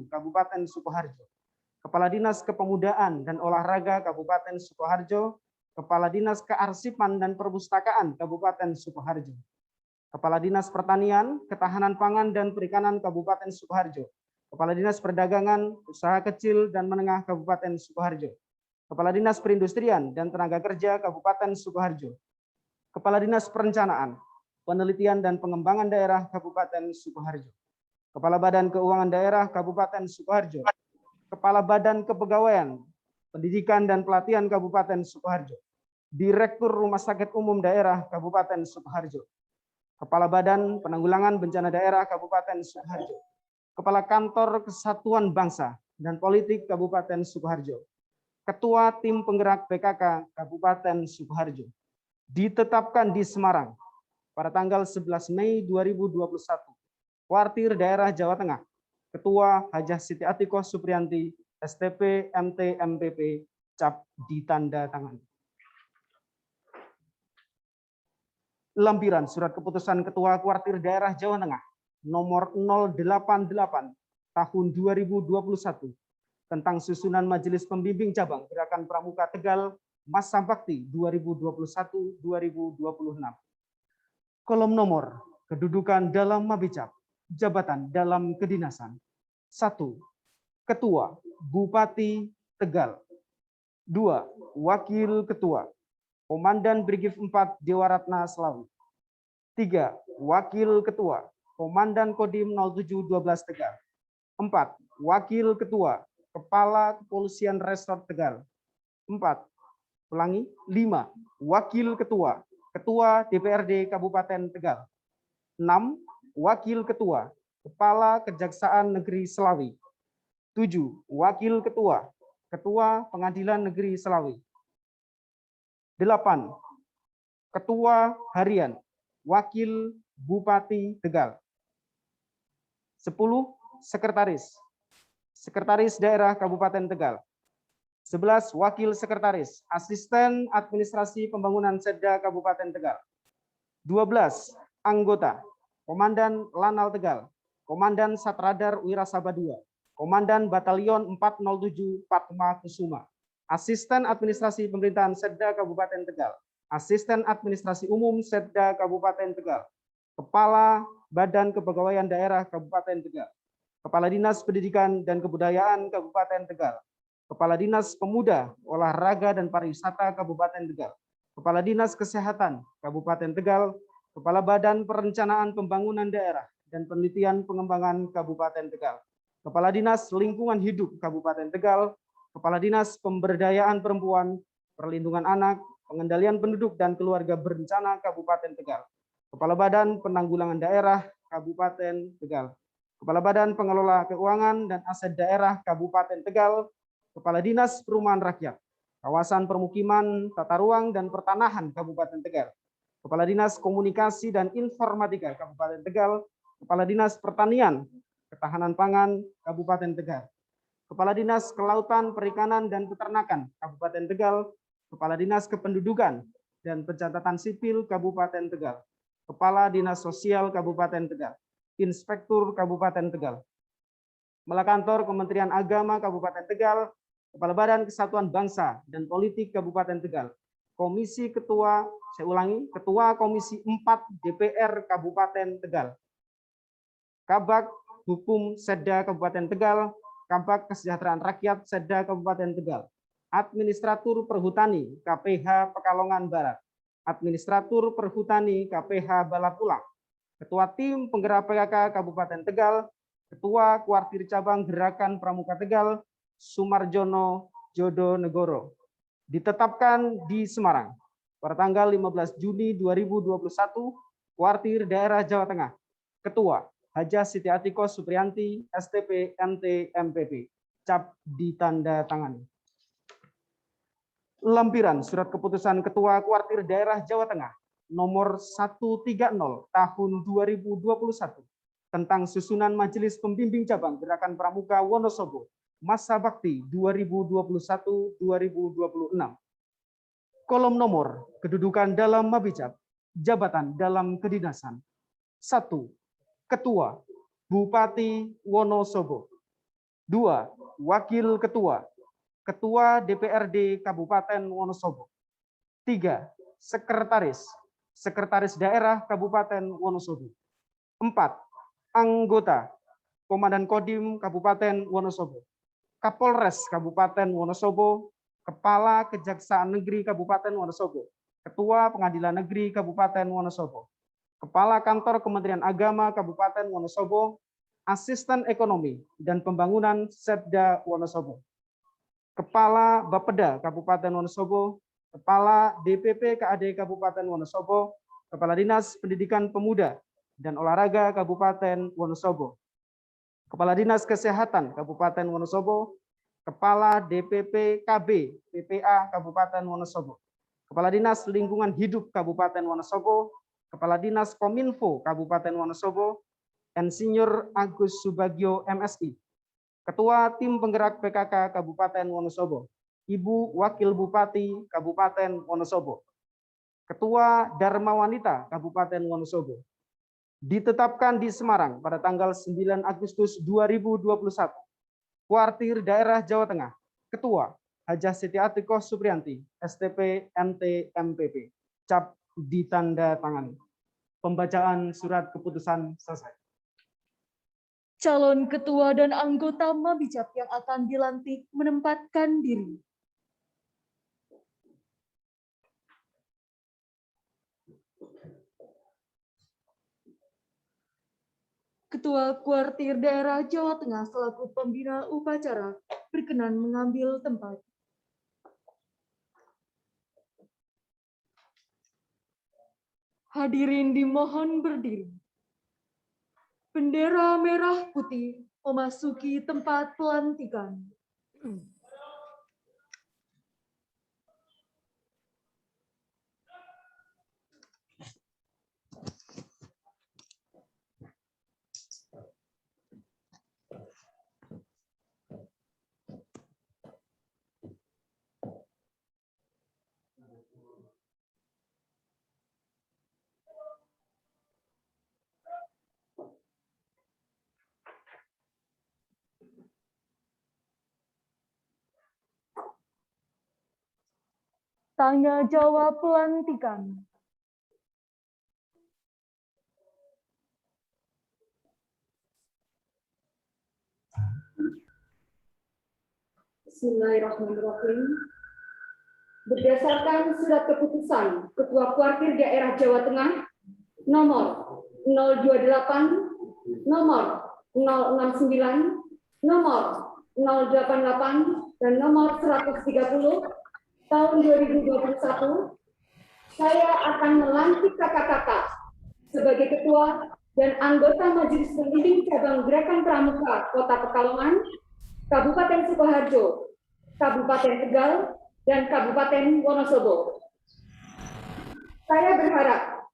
Kabupaten Sukoharjo, Kepala Dinas Kepemudaan dan Olahraga Kabupaten Sukoharjo, Kepala Dinas Kearsipan dan Perpustakaan Kabupaten Sukoharjo, Kepala Dinas Pertanian, Ketahanan Pangan dan Perikanan Kabupaten Sukoharjo, Kepala Dinas Perdagangan, Usaha Kecil dan Menengah Kabupaten Sukoharjo, Kepala Dinas Perindustrian dan Tenaga Kerja Kabupaten Sukoharjo, Kepala Dinas Perencanaan, Penelitian dan Pengembangan Daerah Kabupaten Sukoharjo, Kepala Badan Keuangan Daerah Kabupaten Sukoharjo, Kepala Badan Kepegawaian, Pendidikan dan Pelatihan Kabupaten Sukoharjo, Direktur Rumah Sakit Umum Daerah Kabupaten Sukoharjo, Kepala Badan Penanggulangan Bencana Daerah Kabupaten Sukoharjo, Kepala Kantor Kesatuan Bangsa dan Politik Kabupaten Sukoharjo, Ketua Tim Penggerak PKK Kabupaten Sukoharjo, ditetapkan di Semarang pada tanggal 11 Mei 2021, Kuartir Daerah Jawa Tengah, Ketua Hajah Siti Atikoh Supriyanti, STP MT MPP, cap ditanda tangan. Lampiran Surat Keputusan Ketua Kuartir Daerah Jawa Tengah nomor 088 tahun 2021 tentang susunan Majelis Pembimbing Cabang Gerakan Pramuka Tegal Masa Bakti 2021-2026. Kolom nomor kedudukan dalam Mabicap, jabatan dalam kedinasan. 1. Ketua Bupati Tegal. 2. Wakil Ketua Komandan Brigif 4 Dewaratna Slawi. 3. Wakil Ketua Komandan Kodim 0712 Tegal. 4. Wakil Ketua Kepala Kepolisian Resort Tegal. 4. Ulangi. 5. Wakil Ketua Ketua DPRD Kabupaten Tegal. 6. Wakil Ketua Kepala Kejaksaan Negeri Slawi. 7. Wakil Ketua Ketua Pengadilan Negeri Slawi. 8. Ketua Harian Wakil Bupati Tegal. 10. Sekretaris Sekretaris Daerah Kabupaten Tegal. 11. Wakil Sekretaris Asisten Administrasi Pembangunan Setda Kabupaten Tegal. 12. Anggota Komandan Lanal Tegal, Komandan Satradar Wirasaba II, Komandan Batalion 407 Patma Kusuma, Asisten Administrasi Pemerintahan Setda Kabupaten Tegal, Asisten Administrasi Umum Setda Kabupaten Tegal, Kepala Badan Kepegawaian Daerah Kabupaten Tegal, Kepala Dinas Pendidikan dan Kebudayaan Kabupaten Tegal, Kepala Dinas Pemuda, Olahraga dan Pariwisata Kabupaten Tegal, Kepala Dinas Kesehatan Kabupaten Tegal, Kepala Badan Perencanaan Pembangunan Daerah dan Penelitian Pengembangan Kabupaten Tegal, Kepala Dinas Lingkungan Hidup Kabupaten Tegal, Kepala Dinas Pemberdayaan Perempuan, Perlindungan Anak, Pengendalian Penduduk dan Keluarga Berencana Kabupaten Tegal, Kepala Badan Penanggulangan Daerah Kabupaten Tegal, Kepala Badan Pengelola Keuangan dan Aset Daerah Kabupaten Tegal, Kepala Dinas Perumahan Rakyat, Kawasan Permukiman, Tata Ruang dan Pertanahan Kabupaten Tegal, Kepala Dinas Komunikasi dan Informatika Kabupaten Tegal, Kepala Dinas Pertanian, Ketahanan Pangan Kabupaten Tegal, Kepala Dinas Kelautan, Perikanan dan Peternakan Kabupaten Tegal, Kepala Dinas Kependudukan dan Pencatatan Sipil Kabupaten Tegal, Kepala Dinas Sosial Kabupaten Tegal, Inspektur Kabupaten Tegal, Kepala Kantor Kementerian Agama Kabupaten Tegal, Kepala Badan Kesatuan Bangsa dan Politik Kabupaten Tegal, Komisi Ketua, saya ulangi, Ketua Komisi 4 DPR Kabupaten Tegal, Kabak Hukum Setda Kabupaten Tegal, Kabak Kesejahteraan Rakyat Setda Kabupaten Tegal, Administratur Perhutani KPH Pekalongan Barat, Administratur Perhutani KPH Balapulang, Ketua Tim Penggerak PKK Kabupaten Tegal, Ketua Kuartir Cabang Gerakan Pramuka Tegal, Sumarjono Jodo Negoro, ditetapkan di Semarang pada tanggal 15 Juni 2021, Kuartir Daerah Jawa Tengah, Ketua Hajah Siti Atikoh Supriyanti, STP MT MPP, cap ditanda tangani. Lampiran Surat Keputusan Ketua Kuartir Daerah Jawa Tengah nomor 130 tahun 2021 tentang susunan Majelis Pembimbing Cabang Gerakan Pramuka Wonosobo Masa Bakti 2021-2026. Kolom nomor kedudukan dalam Mabicap, jabatan dalam kedinasan. 1. Ketua Bupati Wonosobo. 2. Wakil Ketua, Ketua DPRD Kabupaten Wonosobo. 3. Sekretaris, Sekretaris Daerah Kabupaten Wonosobo. 4. Anggota, Komandan Kodim Kabupaten Wonosobo, Kapolres Kabupaten Wonosobo, Kepala Kejaksaan Negeri Kabupaten Wonosobo, Ketua Pengadilan Negeri Kabupaten Wonosobo, Kepala Kantor Kementerian Agama Kabupaten Wonosobo, Asisten Ekonomi dan Pembangunan Setda Wonosobo, Kepala Bapeda Kabupaten Wonosobo, Kepala DPP KAD Kabupaten Wonosobo, Kepala Dinas Pendidikan Pemuda dan Olahraga Kabupaten Wonosobo, Kepala Dinas Kesehatan Kabupaten Wonosobo, Kepala DPP KB PPA Kabupaten Wonosobo, Kepala Dinas Lingkungan Hidup Kabupaten Wonosobo, Kepala Dinas Kominfo Kabupaten Wonosobo, Insinyur Agus Subagio MSI, Ketua Tim Penggerak PKK Kabupaten Wonosobo, Ibu Wakil Bupati Kabupaten Wonosobo, Ketua Dharma Wanita Kabupaten Wonosobo. Ditetapkan di Semarang pada tanggal 9 Agustus 2021. Kuartir Daerah Jawa Tengah, Ketua Hajah Siti Atikoh Supriyanti, STP MT MPP. Cap ditanda tangani. Pembacaan surat keputusan selesai. Calon ketua dan anggota Mabijab yang akan dilantik menempatkan diri. Ketua Kuartir Daerah Jawa Tengah selaku pembina upacara berkenan mengambil tempat. Hadirin dimohon berdiri. Bendera merah putih memasuki tempat pelantikan. Tanya jawab pelantikan. Bismillahirrahmanirrahim. Berdasarkan surat keputusan Ketua Kuartir Daerah Jawa Tengah nomor 028, nomor 069, nomor 088, dan nomor 130 tahun 2021, saya akan melantik kakak-kakak sebagai ketua dan anggota Majelis Pembimbing Cabang Gerakan Pramuka Kota Pekalongan, Kabupaten Sukoharjo, Kabupaten Tegal, dan Kabupaten Wonosobo. Saya berharap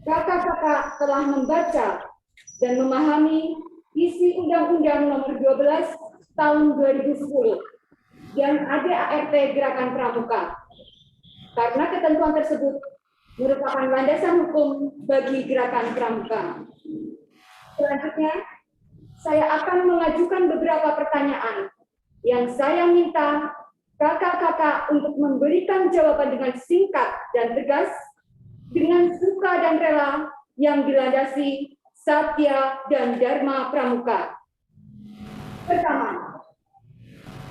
kakak-kakak telah membaca dan memahami isi Undang-Undang Nomor 12 Tahun 2010 dan ADART Gerakan Pramuka, karena ketentuan tersebut merupakan landasan hukum bagi Gerakan Pramuka. Selanjutnya, saya akan mengajukan beberapa pertanyaan yang saya minta kakak-kakak untuk memberikan jawaban dengan singkat dan tegas, dengan suka dan rela yang dilandasi Satya dan Dharma Pramuka. Pertama,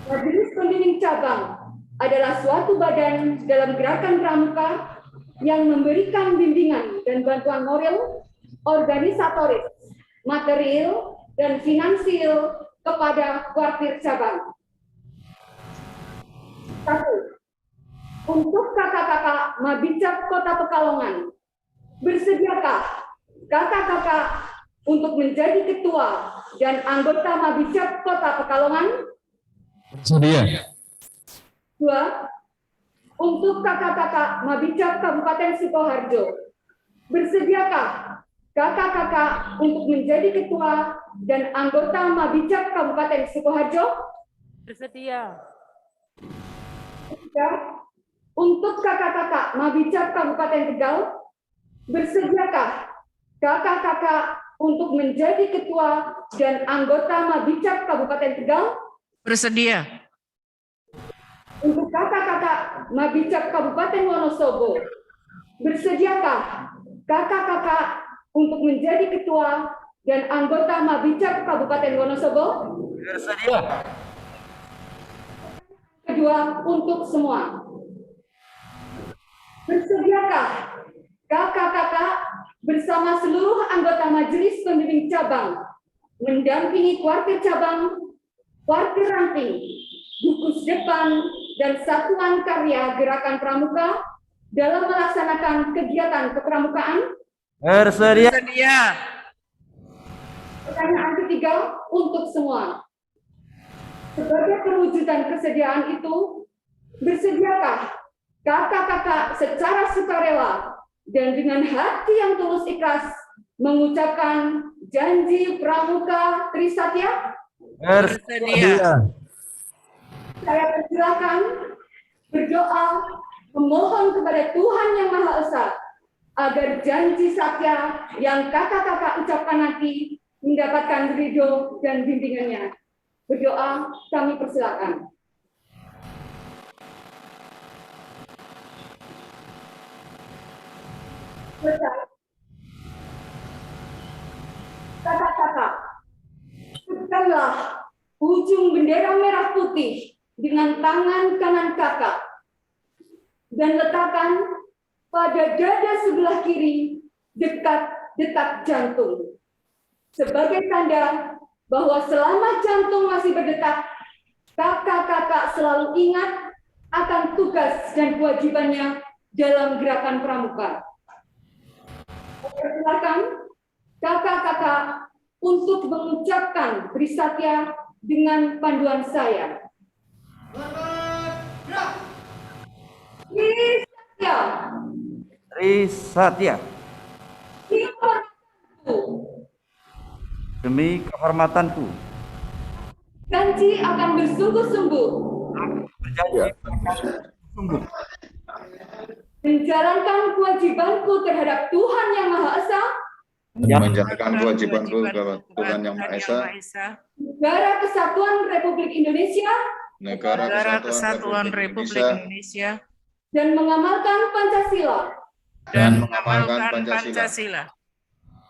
Majelis Pembimbing Cabang adalah suatu badan dalam Gerakan Pramuka yang memberikan bimbingan dan bantuan moral, organisatoris, material, dan finansial kepada kuartir cabang. 1. Untuk kakak-kakak Mabijab Kota Pekalongan, bersediakah kakak-kakak untuk menjadi ketua dan anggota Mabijab Kota Pekalongan? Bersedia. 2. Untuk kakak-kakak Mabijab Kabupaten Sukoharjo, bersediakah kakak-kakak untuk menjadi ketua dan anggota Mabijab Kabupaten Sukoharjo? Bersedia. 3. Untuk kakak-kakak Mabijab Kabupaten Tegal, bersediakah kakak-kakak untuk menjadi ketua dan anggota Mabicap Kabupaten Tegal? Bersedia. Untuk kakak-kakak Mabicap Kabupaten Wonosobo, bersediakah kakak-kakak untuk menjadi ketua dan anggota Mabicap Kabupaten Wonosobo? Bersedia. Kedua, untuk semua. Bersediakah kakak-kakak bersama seluruh anggota Majelis Pembimbing Cabang mendampingi Kuartir Cabang, Kuartir Ranting, Gugus Depan, dan Satuan Karya Gerakan Pramuka dalam melaksanakan kegiatan kepramukaan? Bersedia. Bersedia. Pertanyaan ketiga untuk semua. Sebagai perwujudan kesediaan itu, bersediakah kakak-kakak secara sukarela dan dengan hati yang tulus ikhlas mengucapkan janji pramuka Trisatya? Bersedia. Saya persilakan berdoa memohon kepada Tuhan Yang Maha Esa agar janji satya yang kakak-kakak ucapkan nanti mendapatkan ridho dan bimbingannya. Berdoa, kami persilakan. Kakak-kakak, tegaklah ujung bendera merah putih dengan tangan kanan kakak dan letakkan pada dada sebelah kiri dekat detak jantung sebagai tanda bahwa selama jantung masih berdetak, kakak-kakak selalu ingat akan tugas dan kewajibannya dalam gerakan pramuka. Persilakan kakak-kakak untuk mengucapkan Trisatya dengan panduan saya. Trisatya. Trisatya. Dihormatku. Demi kehormatanku. Janji akan bersungguh-sungguh Berjanji sungguh menjalankan kewajibanku terhadap Tuhan Yang Maha Esa, menjalankan kewajibanku kepada Tuhan Yang Maha Esa, Negara Kesatuan Republik Indonesia, Negara Kesatuan Republik Indonesia, dan mengamalkan Pancasila, dan mengamalkan Pancasila,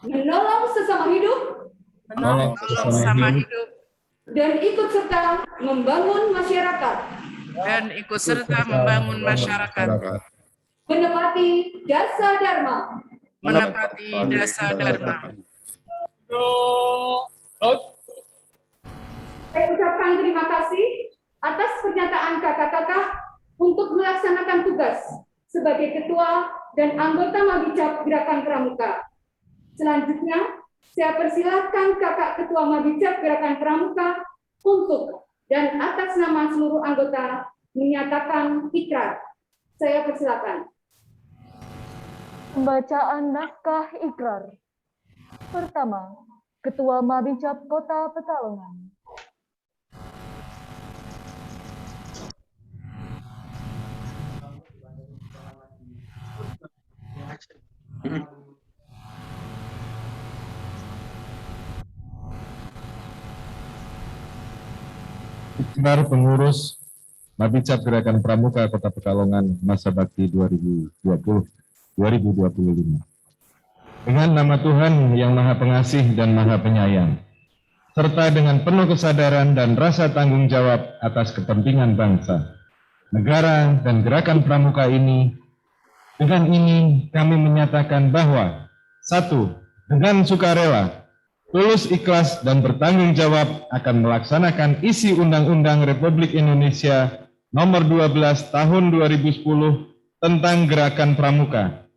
menolong sesama hidup, Menolong sesama hidup dan ikut serta membangun masyarakat, Dan ikut serta membangun masyarakat. menepati Dasa Dharma, Menepati Dasa Dharma. Saya ucapkan terima kasih atas pernyataan kakak-kakak untuk melaksanakan tugas sebagai ketua dan anggota Mabicap Gerakan Pramuka. Selanjutnya, saya persilakan kakak ketua Mabicap Gerakan Pramuka untuk dan atas nama seluruh anggota menyatakan ikrar. Saya persilakan. Pembacaan naskah ikrar. Pertama, Ketua Mabicap Kota Pekalongan. Ikrar pengurus Mabicap Gerakan Pramuka Kota Pekalongan masa bakti 2020-2025. Dengan nama Tuhan yang Maha Pengasih dan Maha Penyayang, serta dengan penuh kesadaran dan rasa tanggung jawab atas kepentingan bangsa, negara, dan gerakan pramuka ini, dengan ini kami menyatakan bahwa 1. Dengan sukarela, tulus ikhlas dan bertanggung jawab akan melaksanakan isi Undang-Undang Republik Indonesia Nomor 12 Tahun 2010 tentang Gerakan Pramuka,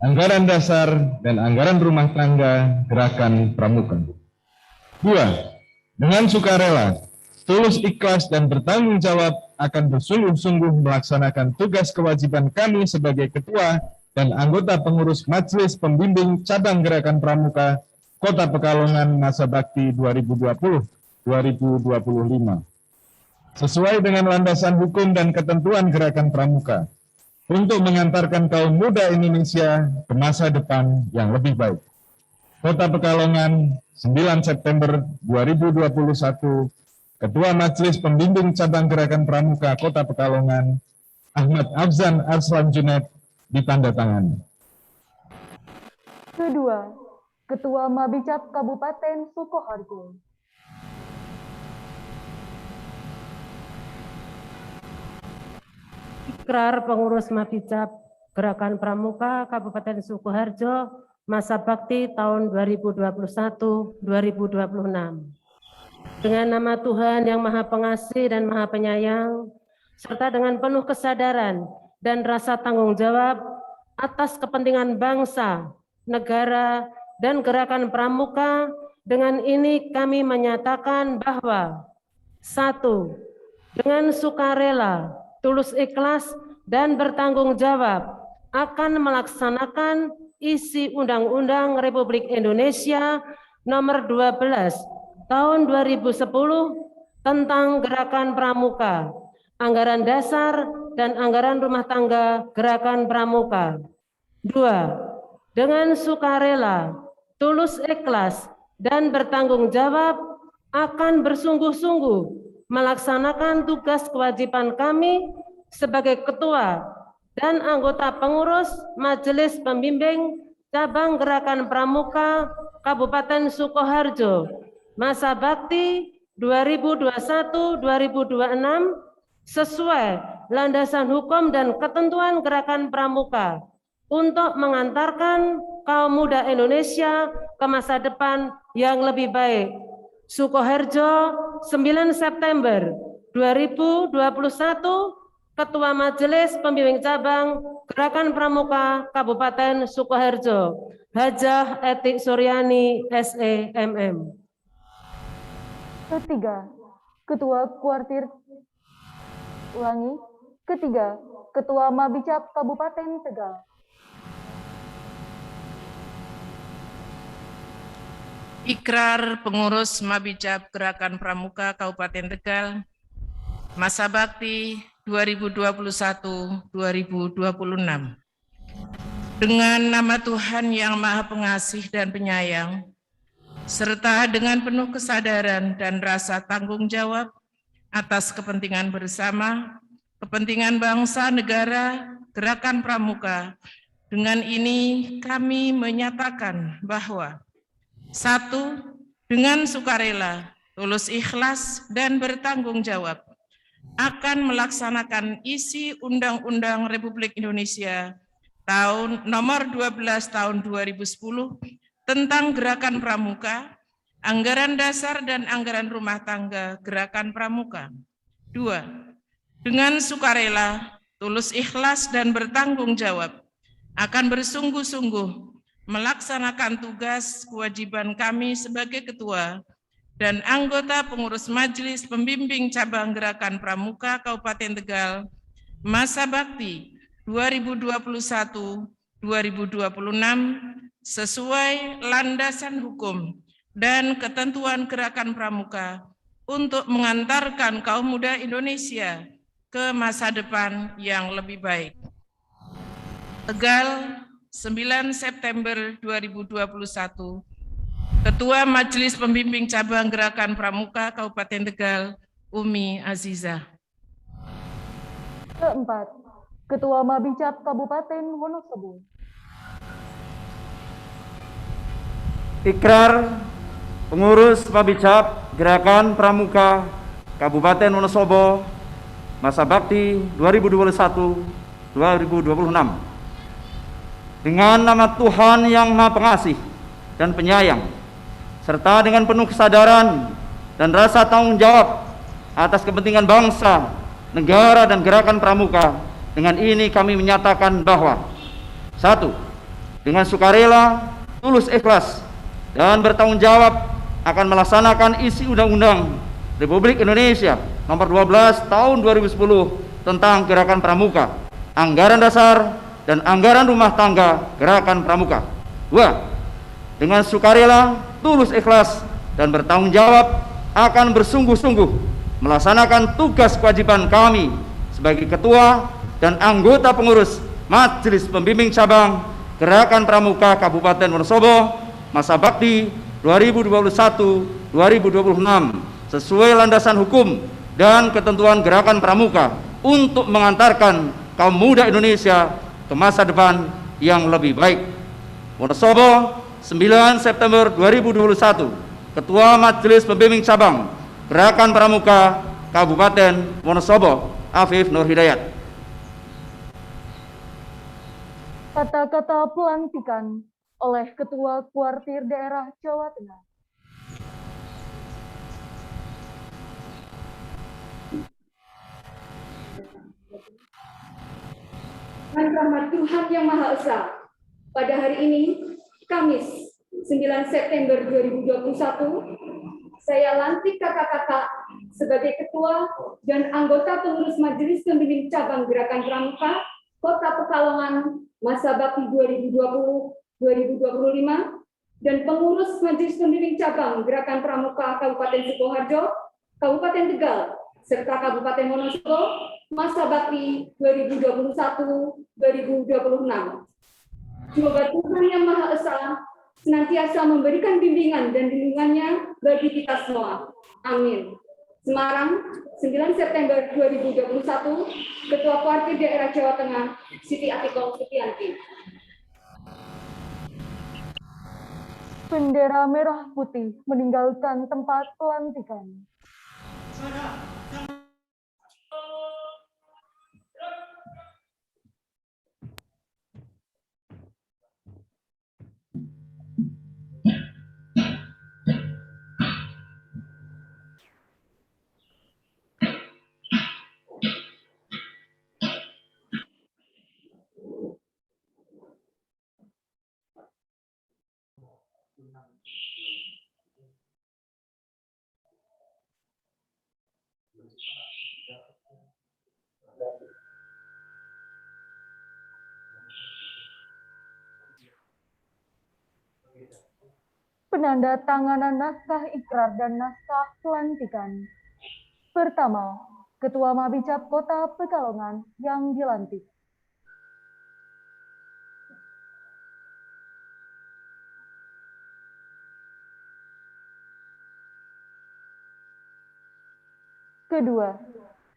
Anggaran Dasar dan Anggaran Rumah Tangga Gerakan Pramuka. 2. Dengan sukarela, tulus ikhlas dan bertanggung jawab akan bersungguh-sungguh melaksanakan tugas kewajiban kami sebagai ketua dan anggota pengurus Majelis Pembimbing Cabang Gerakan Pramuka Kota Pekalongan masa bakti 2020-2025. Sesuai dengan landasan hukum dan ketentuan Gerakan Pramuka, untuk mengantarkan kaum muda Indonesia ke masa depan yang lebih baik. Kota Pekalongan 9 September 2021, Ketua Majelis Pembimbing Cabang Gerakan Pramuka Kota Pekalongan, Ahmad Afzan Arslan Junaid, ditandatangani. Kedua, Ketua Mabicap Kabupaten Sukoharjo. Ikrar pengurus Mabicap Gerakan Pramuka Kabupaten Sukoharjo masa bakti tahun 2021-2026. Dengan nama Tuhan yang Maha Pengasih dan Maha Penyayang, serta dengan penuh kesadaran dan rasa tanggung jawab atas kepentingan bangsa, negara, dan gerakan pramuka, dengan ini kami menyatakan bahwa 1. Dengan sukarela, tulus ikhlas, dan bertanggung jawab akan melaksanakan isi Undang-Undang Republik Indonesia Nomor 12 Tahun 2010 tentang Gerakan Pramuka, Anggaran Dasar dan Anggaran Rumah Tangga Gerakan Pramuka. 2. Dengan sukarela, tulus ikhlas, dan bertanggung jawab akan bersungguh-sungguh melaksanakan tugas kewajiban kami sebagai ketua dan anggota pengurus Majelis Pembimbing Cabang Gerakan Pramuka Kabupaten Sukoharjo masa bakti 2021-2026 sesuai landasan hukum dan ketentuan Gerakan Pramuka untuk mengantarkan kaum muda Indonesia ke masa depan yang lebih baik. Sukoharjo, 9 September 2021, Ketua Majelis Pembimbing Cabang Gerakan Pramuka Kabupaten Sukoharjo, Hajah Etik Suryani, SEMM. Ketiga, Ketua Kuartir Ketiga, Ketua Mabicap Kabupaten Tegal. Ikrar pengurus Mabicap Gerakan Pramuka Kabupaten Tegal, masa bakti 2021-2026. Dengan nama Tuhan yang Maha Pengasih dan Penyayang, serta dengan penuh kesadaran dan rasa tanggung jawab atas kepentingan bersama, kepentingan bangsa, negara, gerakan pramuka, dengan ini kami menyatakan bahwa 1. Dengan sukarela, tulus ikhlas, dan bertanggung jawab, akan melaksanakan isi Undang-Undang Republik Indonesia Nomor 12 Tahun 2010 tentang Gerakan Pramuka, Anggaran Dasar dan Anggaran Rumah Tangga Gerakan Pramuka. 2. Dengan sukarela, tulus ikhlas, dan bertanggung jawab, akan bersungguh-sungguh melaksanakan tugas kewajiban kami sebagai ketua dan anggota pengurus Majelis Pembimbing Cabang Gerakan Pramuka Kabupaten Tegal masa bakti 2021-2026 sesuai landasan hukum dan ketentuan Gerakan Pramuka untuk mengantarkan kaum muda Indonesia ke masa depan yang lebih baik. Tegal, 9 September 2021, Ketua Majelis Pembimbing Cabang Gerakan Pramuka Kabupaten Tegal, Umi Aziza. Keempat, Ketua Mabicap Kabupaten Wonosobo. Ikrar pengurus Mabicap Gerakan Pramuka Kabupaten Wonosobo masa bakti 2021-2026. Dengan nama Tuhan yang Maha Pengasih dan Penyayang, serta dengan penuh kesadaran dan rasa tanggung jawab atas kepentingan bangsa, negara, dan gerakan pramuka, dengan ini kami menyatakan bahwa 1. Dengan sukarela, tulus ikhlas, dan bertanggung jawab akan melaksanakan isi Undang-Undang Republik Indonesia Nomor 12 Tahun 2010 tentang Gerakan Pramuka, Anggaran Dasar, dan Anggaran Rumah Tangga Gerakan Pramuka. 2. Dengan sukarela, tulus ikhlas, dan bertanggung jawab akan bersungguh-sungguh melaksanakan tugas kewajiban kami sebagai ketua dan anggota pengurus Majelis Pembimbing Cabang Gerakan Pramuka Kabupaten Wonosobo masa bakti 2021-2026 sesuai landasan hukum dan ketentuan Gerakan Pramuka untuk mengantarkan kaum muda Indonesia ke masa depan yang lebih baik. Wonosobo, 9 September 2021, Ketua Majelis Pembimbing Cabang Gerakan Pramuka Kabupaten Wonosobo, Afif Nur Hidayat. Kata-kata pelantikan oleh Ketua Kuartir Daerah Jawa Tengah. Dengan rahmat Tuhan Yang Maha Esa, pada hari ini, Kamis 9 September 2021, saya lantik kakak-kakak sebagai Ketua dan anggota pengurus Majelis Pembimbing Cabang Gerakan Pramuka Kota Pekalongan masa bakti 2020-2025 dan pengurus Majelis Pembimbing Cabang Gerakan Pramuka Kabupaten Sukoharjo, Kabupaten Tegal, serta Kabupaten Wonosobo masa bakti 2021-2026. Semoga Tuhan Yang Maha Esa senantiasa memberikan bimbingan dan lindungannya bagi kita semua. Amin. Semarang, 9 September 2021, Ketua Kuartir Daerah Jawa Tengah, Siti Atiko Sutianti. Bendera merah putih meninggalkan tempat pelantikan. Penanda tanganan naskah ikrar dan naskah pelantikan. Pertama, Ketua Mabicap Kota Pekalongan yang dilantik. Kedua,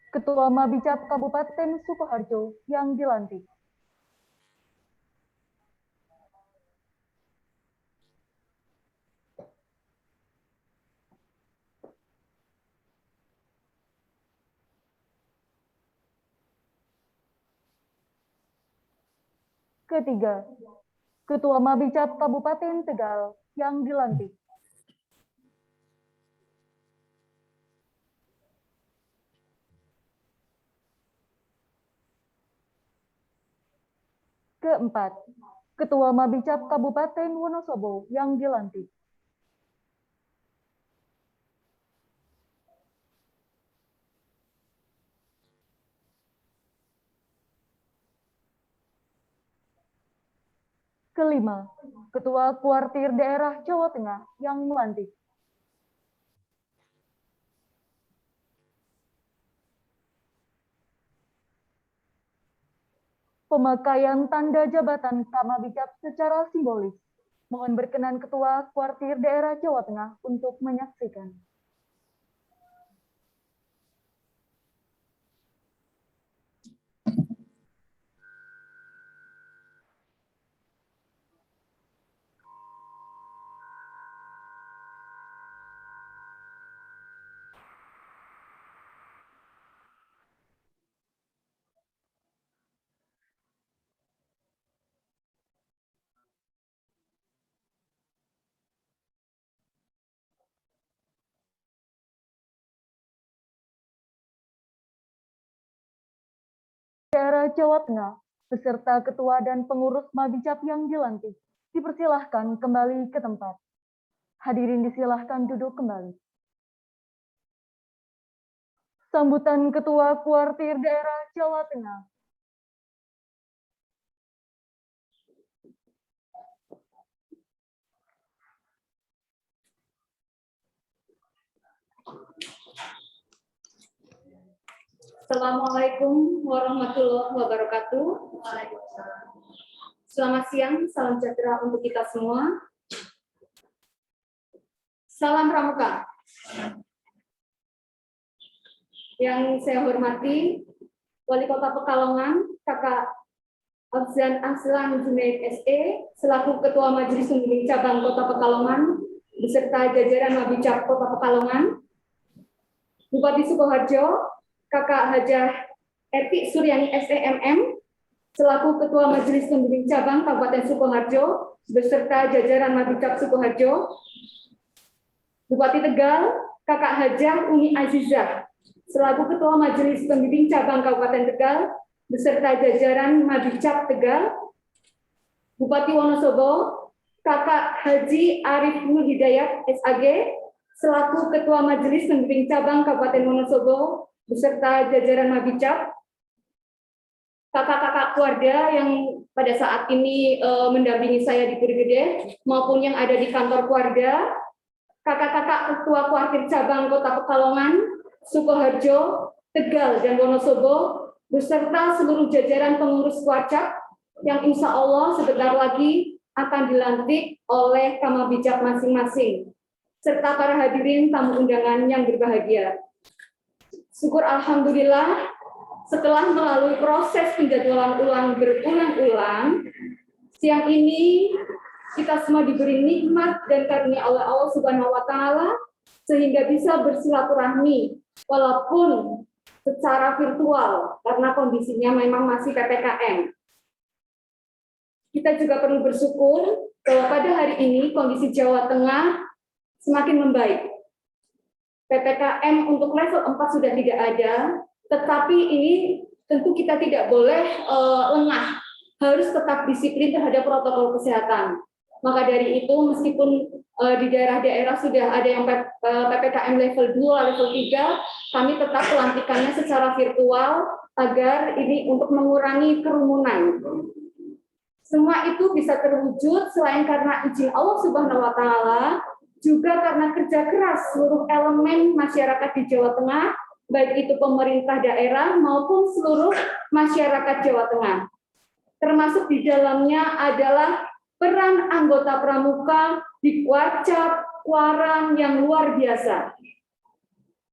Ketua Mabicap Kabupaten Sukoharjo yang dilantik. Ketiga, Ketua Mabicap Kabupaten Tegal yang dilantik. Keempat, Ketua Mabicap Kabupaten Wonosobo yang dilantik. Kelima, Ketua Kuartir Daerah Jawa Tengah yang melantik. Pemakaian tanda jabatan Kamabicap secara simbolis. Mohon berkenan Ketua Kuartir Daerah Jawa Tengah untuk menyaksikan. Daerah Jawa Tengah, beserta Ketua dan pengurus Mabicap yang dilantik, dipersilahkan kembali ke tempat. Hadirin disilahkan duduk kembali. Sambutan Ketua Kuartir Daerah Jawa Tengah. Assalamualaikum warahmatullahi wabarakatuh. Selamat siang, salam sejahtera untuk kita semua. Salam Pramuka. Yang saya hormati Wali Kota Pekalongan, Kakak Afzan Aslan Junaid SE, selaku Ketua Majelis Pembimbing Cabang Kota Pekalongan, beserta jajaran Mabicap Kota Pekalongan, Bupati Sukoharjo, Kakak Hajah Eti Suryani SEMM, selaku Ketua Majelis Pembimbing Cabang Kabupaten Sukoharjo, beserta jajaran Mabicap Sukoharjo, Bupati Tegal, Kakak Hajah Umi Azizah, selaku Ketua Majelis Pembimbing Cabang Kabupaten Tegal, beserta jajaran Mabicap Tegal, Bupati Wonosobo, Kakak Haji Arif Nur Hidayat SAG, selaku Ketua Majelis Pembimbing Cabang Kabupaten Wonosobo, beserta jajaran Mabicap, kakak-kakak keluarga yang pada saat ini mendampingi saya di Puri Gede, maupun yang ada di kantor keluarga, kakak-kakak Ketua Kuartir Cabang Kota Pekalongan, Sukoharjo, Tegal, dan Wonosobo, beserta seluruh jajaran pengurus Kuarcap yang insya Allah sebentar lagi akan dilantik oleh Kamabicap masing-masing, serta para hadirin tamu undangan yang berbahagia. Syukur Alhamdulillah, setelah melalui proses penjadwalan ulang berulang-ulang, siang ini kita semua diberi nikmat dan karunia oleh Allah Subhanahu wa Ta'ala, sehingga bisa bersilaturahmi walaupun secara virtual karena kondisinya memang masih PPKM. Kita juga perlu bersyukur bahwa pada hari ini kondisi Jawa Tengah semakin membaik. PPKM untuk level 4 sudah tidak ada, tetapi ini tentu kita tidak boleh lengah, harus tetap disiplin terhadap protokol kesehatan. Maka dari itu, meskipun di daerah-daerah sudah ada yang PPKM level 2, level 3, kami tetap pelantikannya secara virtual agar ini untuk mengurangi kerumunan. Semua itu bisa terwujud selain karena izin Allah Subhanahu wa Ta'ala, juga karena kerja keras seluruh elemen masyarakat di Jawa Tengah, baik itu pemerintah daerah maupun seluruh masyarakat Jawa Tengah. Termasuk di dalamnya adalah peran anggota pramuka di Kuarcap, Kuarang yang luar biasa.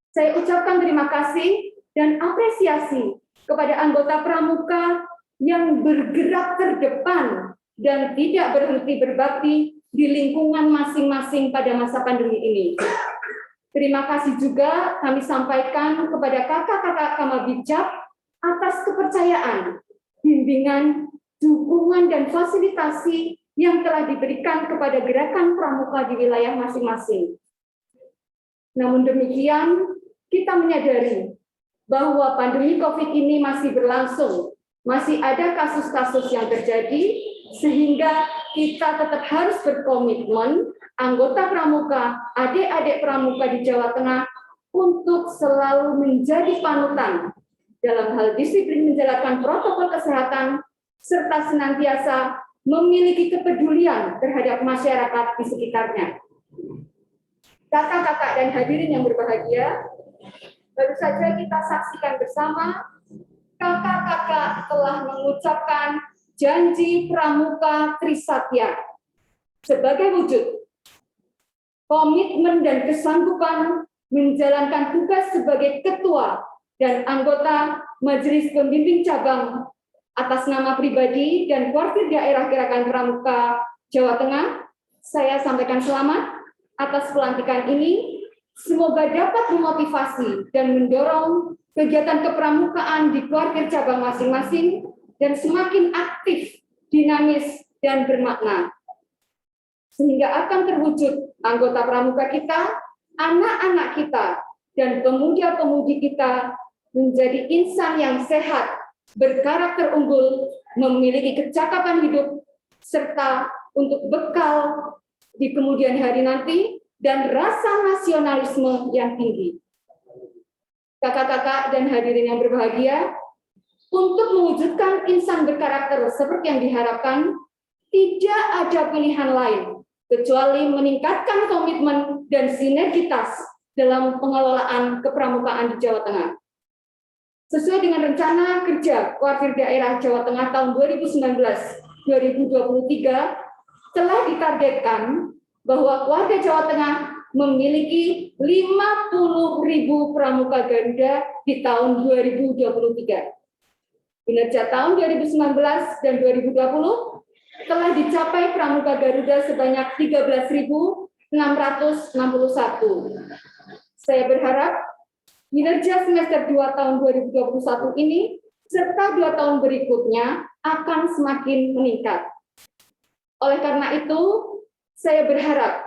Saya ucapkan terima kasih dan apresiasi kepada anggota pramuka yang bergerak terdepan dan tidak berhenti berbakti di lingkungan masing-masing pada masa pandemi ini. Terima kasih juga kami sampaikan kepada kakak-kakak Kamabicap atas kepercayaan, bimbingan, dukungan, dan fasilitasi yang telah diberikan kepada gerakan pramuka di wilayah masing-masing. Namun demikian, kita menyadari bahwa pandemi COVID ini masih berlangsung, masih ada kasus-kasus yang terjadi, sehingga kita tetap harus berkomitmen, anggota pramuka, adik-adik pramuka di Jawa Tengah, untuk selalu menjadi panutan dalam hal disiplin menjalankan protokol kesehatan, serta senantiasa memiliki kepedulian terhadap masyarakat di sekitarnya. Kakak-kakak dan hadirin yang berbahagia, baru saja kita saksikan bersama, kakak-kakak telah mengucapkan janji pramuka Trisatya sebagai wujud komitmen dan kesanggupan menjalankan tugas sebagai ketua dan anggota Majelis Pembimbing Cabang atas nama pribadi dan Kuartir Daerah Gerakan Pramuka Jawa Tengah. Saya sampaikan selamat atas pelantikan ini. Semoga dapat memotivasi dan mendorong kegiatan kepramukaan di Kuartir cabang masing-masing dan semakin aktif, dinamis, dan bermakna. Sehingga akan terwujud anggota pramuka kita, anak-anak kita, dan pemuda-pemudi kita menjadi insan yang sehat, berkarakter unggul, memiliki kecakapan hidup, serta untuk bekal di kemudian hari nanti, dan rasa nasionalisme yang tinggi. Kakak-kakak dan hadirin yang berbahagia, untuk mewujudkan insan berkarakter seperti yang diharapkan, tidak ada pilihan lain kecuali meningkatkan komitmen dan sinergitas dalam pengelolaan kepramukaan di Jawa Tengah. Sesuai dengan rencana kerja Kuartir Daerah Jawa Tengah tahun 2019-2023, telah ditargetkan bahwa warga Jawa Tengah memiliki 50.000 pramuka Garuda di tahun 2023. Kinerja tahun 2019 dan 2020 telah dicapai pramuka Garuda sebanyak 13.661. Saya berharap kinerja semester 2 tahun 2021 ini serta 2 tahun berikutnya akan semakin meningkat. Oleh karena itu, saya berharap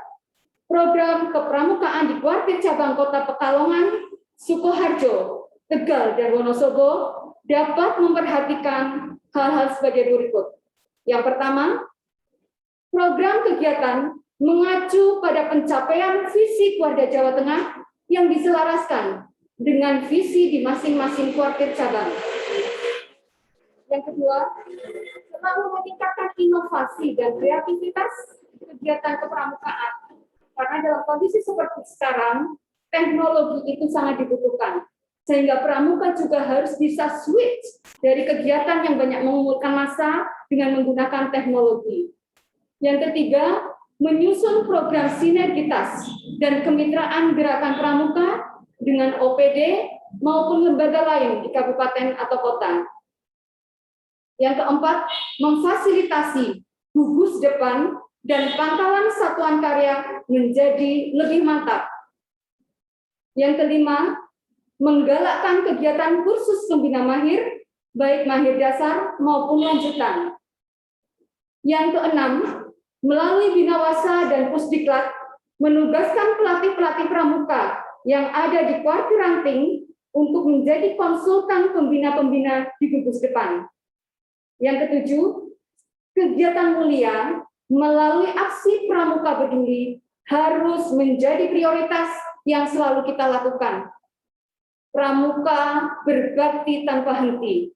program kepramukaan di kuartir cabang Kota Pekalongan, Sukoharjo, Tegal, dan Wonosobo dapat memperhatikan hal-hal sebagai berikut. Yang pertama, program kegiatan mengacu pada pencapaian visi Kuarda Jawa Tengah yang diselaraskan dengan visi di masing-masing kuartir cabang. Yang kedua, selalu meningkatkan inovasi dan kreativitas kegiatan kepramukaan. Karena dalam kondisi seperti sekarang, teknologi itu sangat dibutuhkan. Sehingga pramuka juga harus bisa switch dari kegiatan yang banyak mengumpulkan massa dengan menggunakan teknologi. Yang ketiga, menyusun program sinergitas dan kemitraan gerakan pramuka dengan OPD maupun lembaga lain di kabupaten atau kota. Yang keempat, memfasilitasi gugus depan dan pangkalan satuan karya menjadi lebih mantap. Yang kelima, menggalakkan kegiatan kursus pembina mahir, baik mahir dasar maupun lanjutan. Yang keenam, melalui Binawasa dan Pusdiklat, menugaskan pelatih-pelatih pramuka yang ada di kuartir ranting untuk menjadi konsultan pembina-pembina di gugus depan. Yang ketujuh, kegiatan mulia melalui aksi pramuka peduli harus menjadi prioritas yang selalu kita lakukan. Pramuka berbakti tanpa henti.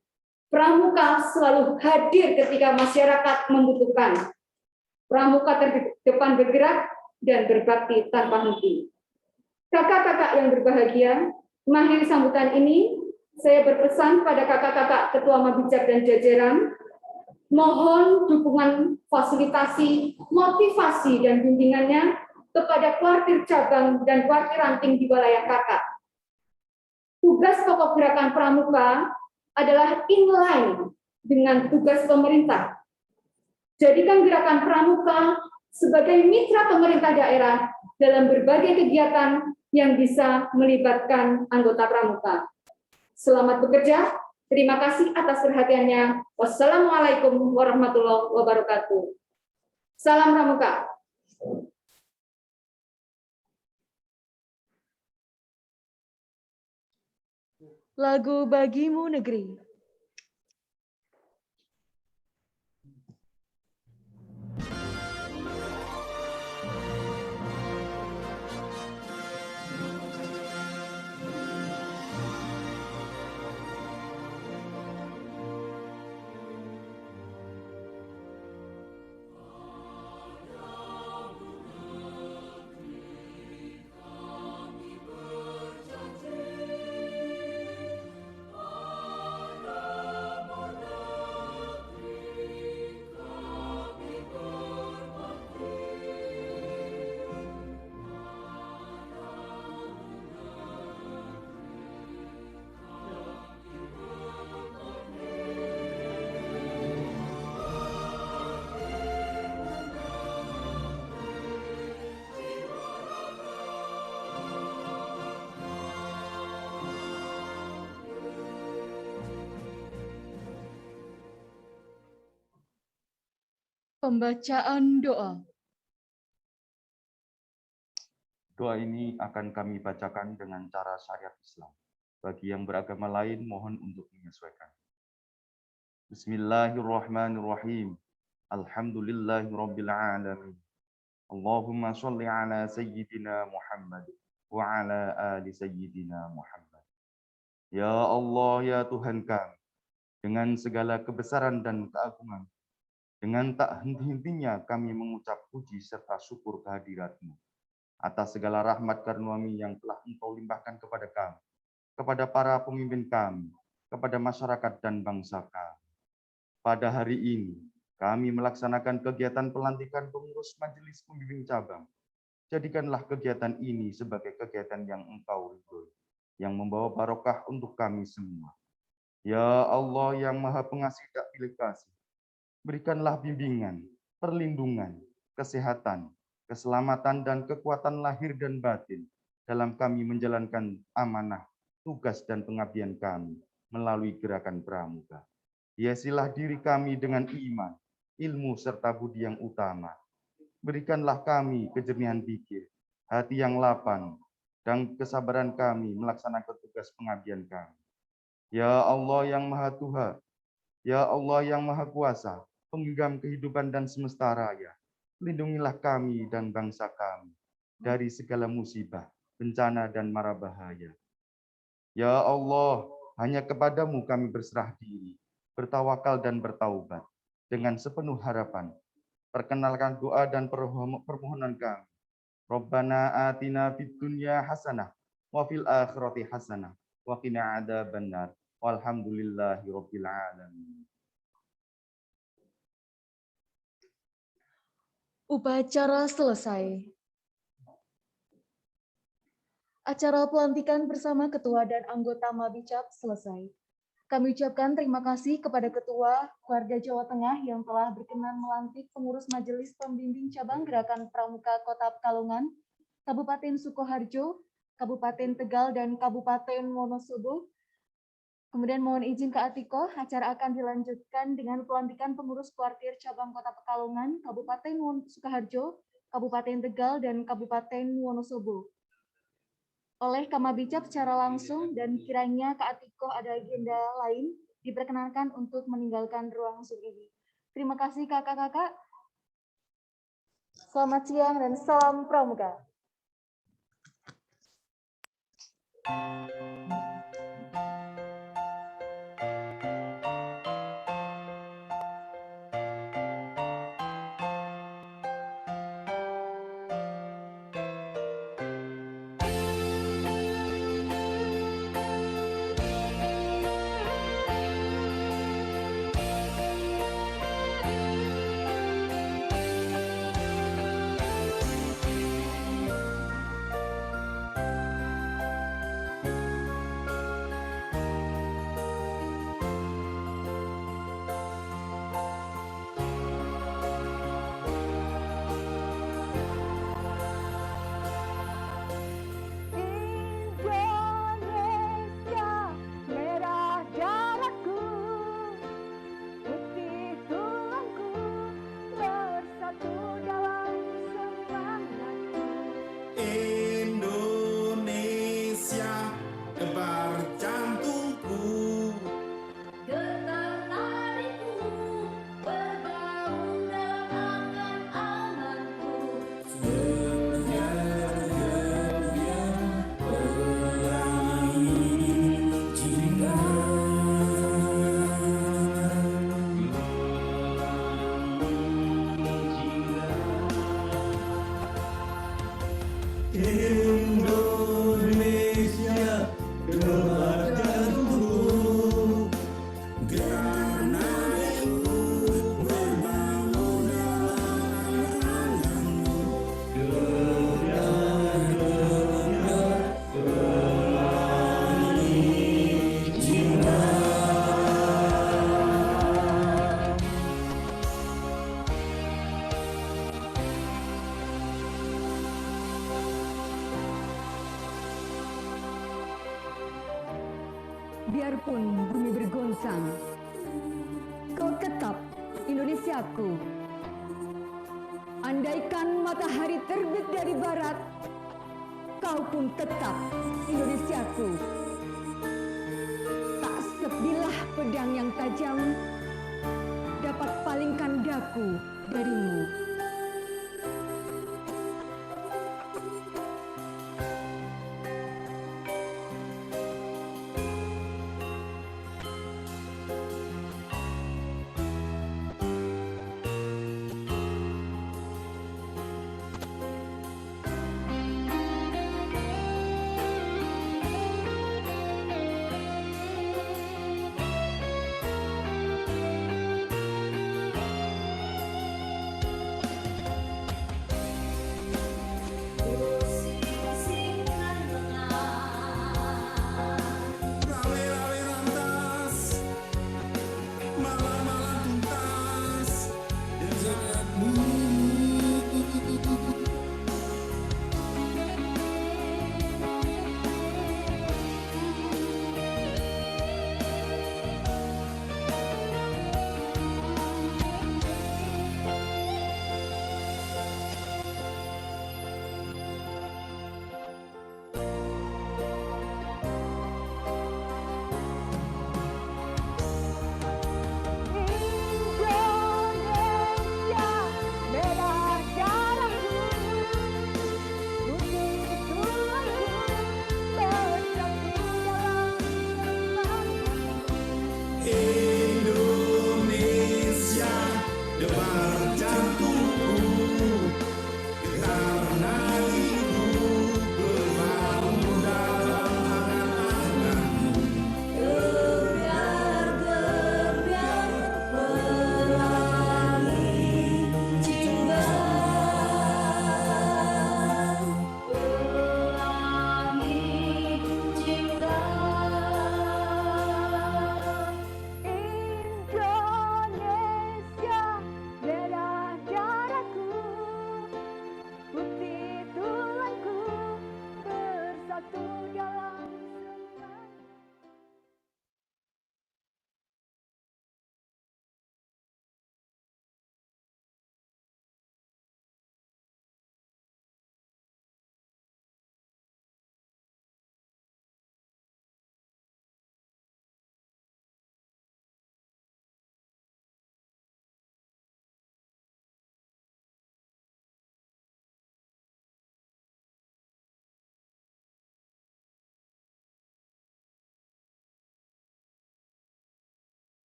Pramuka selalu hadir ketika masyarakat membutuhkan. Pramuka terdepan bergerak dan berbakti tanpa henti. Kakak-kakak yang berbahagia, mengakhiri sambutan ini, saya berpesan pada kakak-kakak Ketua Mabijab dan jajaran, mohon dukungan fasilitasi, motivasi, dan bimbingannya kepada kuartir cabang dan kuartir ranting di wilayah kakak. Tugas pokok gerakan pramuka adalah inline dengan tugas pemerintah. Jadikan gerakan pramuka sebagai mitra pemerintah daerah dalam berbagai kegiatan yang bisa melibatkan anggota pramuka. Selamat bekerja. Terima kasih atas perhatiannya. Wassalamualaikum warahmatullahi wabarakatuh. Salam pramuka. Lagu Bagimu Negeri. Pembacaan doa. Doa ini akan kami bacakan dengan cara syariat Islam. Bagi yang beragama lain, mohon untuk menyesuaikan. Bismillahirrahmanirrahim. Alhamdulillahirabbil alamin. Allahumma shalli ala sayyidina Muhammad wa ala ali sayyidina Muhammad. Ya Allah, ya Tuhan kami, dengan segala kebesaran dan keagungan, dengan tak henti-hentinya kami mengucap puji serta syukur kehadirat-Mu atas segala rahmat karunia yang telah Engkau limpahkan kepada kami, kepada para pemimpin kami, kepada masyarakat dan bangsa kami. Pada hari ini, kami melaksanakan kegiatan pelantikan pengurus Majelis Pembimbing Cabang Jadikanlah kegiatan ini sebagai kegiatan yang Engkau ridhoi, yang membawa barokah untuk kami semua. Ya Allah yang Maha Pengasih tak pilih kasih, berikanlah bimbingan, perlindungan, kesehatan, keselamatan, dan kekuatan lahir dan batin dalam kami menjalankan amanah, tugas, dan pengabdian kami melalui gerakan Pramuka. Hiasilah diri kami dengan iman, ilmu, serta budi yang utama. Berikanlah kami kejernihan pikir, hati yang lapang, dan kesabaran kami melaksanakan tugas pengabdian kami. Ya Allah yang Maha Tuhan, ya Allah yang Maha Kuasa, penggenggam kehidupan dan semesta raya, lindungilah kami dan bangsa kami dari segala musibah, bencana, dan mara bahaya. Ya Allah, hanya kepadamu kami berserah diri, bertawakal dan bertaubat dengan sepenuh harapan. Perkenalkan doa dan permohonan kami. Rabbana atina fid dunya hasanah wa fil akhirati hasanah wa qina adzabannar. Walhamdulillahi rabbil alamin. Upacara selesai. Acara pelantikan bersama Ketua dan anggota Mabicap selesai. Kami ucapkan terima kasih kepada Ketua Warga Jawa Tengah yang telah berkenan melantik pengurus Majelis Pembimbing Cabang Gerakan Pramuka Kota Pekalongan, Kabupaten Sukoharjo, Kabupaten Tegal, dan Kabupaten Wonosobo. Kemudian mohon izin ke Atiko, acara akan dilanjutkan dengan pelantikan pengurus kuartir Cabang Kota Pekalongan, Kabupaten Sukoharjo, Kabupaten Tegal, dan Kabupaten Wonosobo oleh Kamabicap secara langsung, dan kiranya Kak Atiko ada agenda lain, diperkenankan untuk meninggalkan ruang Zoom ini. Terima kasih kakak-kakak. Selamat siang dan salam Pramuka. Biarpun bumi bergoncang, kau tetap Indonesiaku. Andaikan matahari terbit dari barat, kau pun tetap Indonesiaku. Tak sebilah pedang yang tajam dapat palingkan daku darimu.